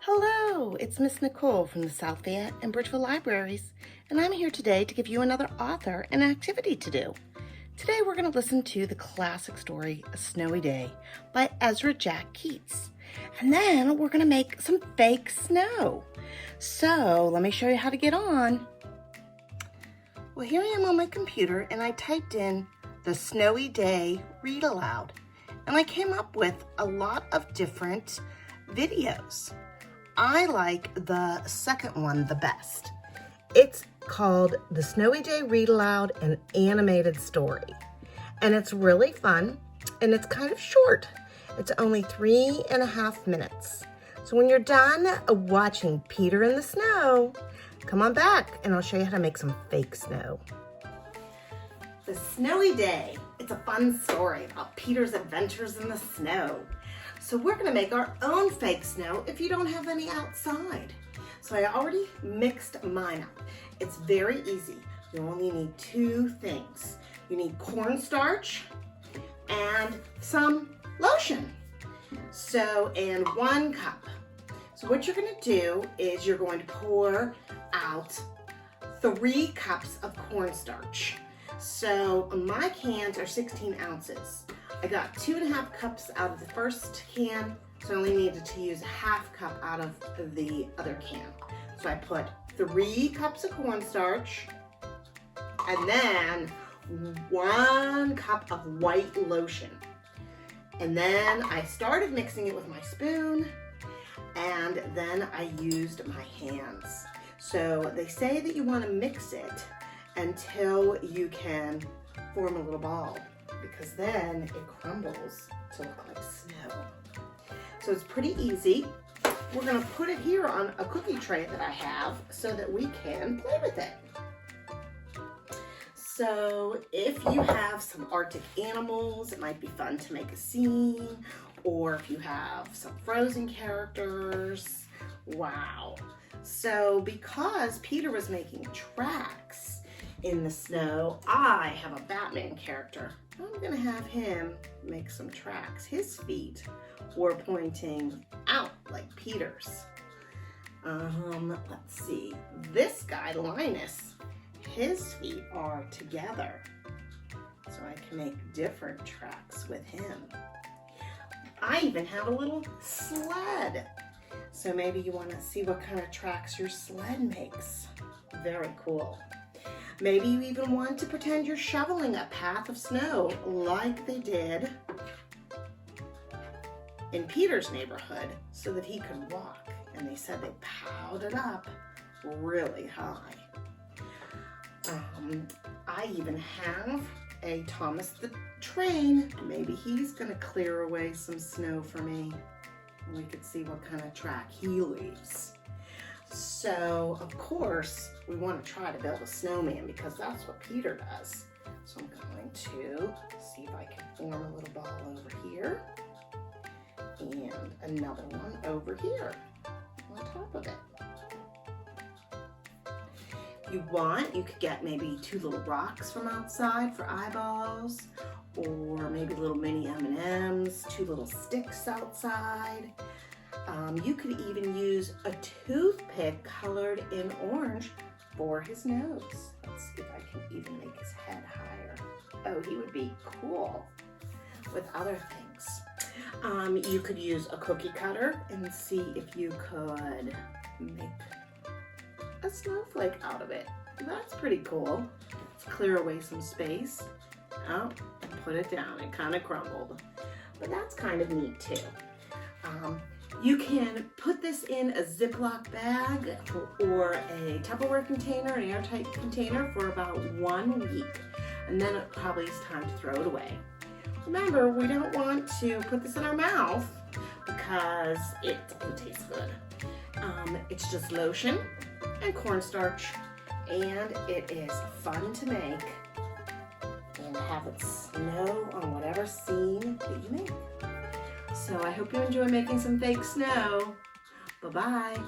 Hello, it's Miss Nicole from the South Fayette and Bridgeville Libraries, and I'm here today to give you another author and activity to do. Today we're going to listen to the classic story, A Snowy Day, by Ezra Jack Keats. And then we're going to make some fake snow. So let me show you how to get on. Well, here I am on my computer, and I typed in The Snowy Day Read Aloud. And I came up with a lot of different videos. I like the second one the best. It's called The Snowy Day Read Aloud, an animated story. And it's really fun, and it's kind of short. It's only 3.5 minutes. So when you're done watching Peter in the snow, come on back and I'll show you how to make some fake snow. The Snowy Day. It's a fun story about Peter's adventures in the snow. So we're gonna make our own fake snow if you don't have any outside. So I already mixed mine up. It's very easy. You only need 2 things. You need cornstarch and some lotion. And 1 cup. So what you're gonna do is you're going to pour out 3 cups of cornstarch. So my cans are 16 ounces. I got 2.5 cups out of the first can, so I only needed to use 1/2 cup out of the other can. So I put 3 cups of cornstarch and then 1 cup of white lotion. And then I started mixing it with my spoon, and then I used my hands. So they say that you want to mix it until you can form a little ball, because then it crumbles to look like snow. So it's pretty easy. We're gonna put it here on a cookie tray that I have so that we can play with it. So if you have some Arctic animals, it might be fun to make a scene, or if you have some frozen characters, wow. So because Peter was making tracks in the snow, I have a Batman character. I'm gonna have him make some tracks. His feet were pointing out like Peter's. Let's see. This guy, Linus, his feet are together. So I can make different tracks with him. I even have a little sled. So maybe you wanna see what kind of tracks your sled makes. Very cool. Maybe you even want to pretend you're shoveling a path of snow like they did in Peter's neighborhood so that he could walk. And they said they piled it up really high. I even have a Thomas the Train. Maybe he's gonna clear away some snow for me. We could see what kind of track he leaves. So, of course, we want to try to build a snowman because that's what Peter does. So I'm going to see if I can form a little ball over here and another one over here on top of it. If you want, you could get maybe 2 little rocks from outside for eyeballs, or maybe little mini M&Ms, 2 little sticks outside. You could even use a toothpick colored in orange for his nose. Let's see if I can even make his head higher. Oh, he would be cool with other things. You could use a cookie cutter and see if you could make a snowflake out of it. That's pretty cool. Let's clear away some space. Oh, put it down. It kind of crumbled. But that's kind of neat too. You can put this in a Ziploc bag or a Tupperware container, an airtight container, for about 1 week. And then it probably is time to throw it away. Remember, we don't want to put this in our mouth because it doesn't taste good. It's just lotion and cornstarch, and it is fun to make and have it snow on whatever scene that you make. So I hope you enjoy making some fake snow. Bye-bye.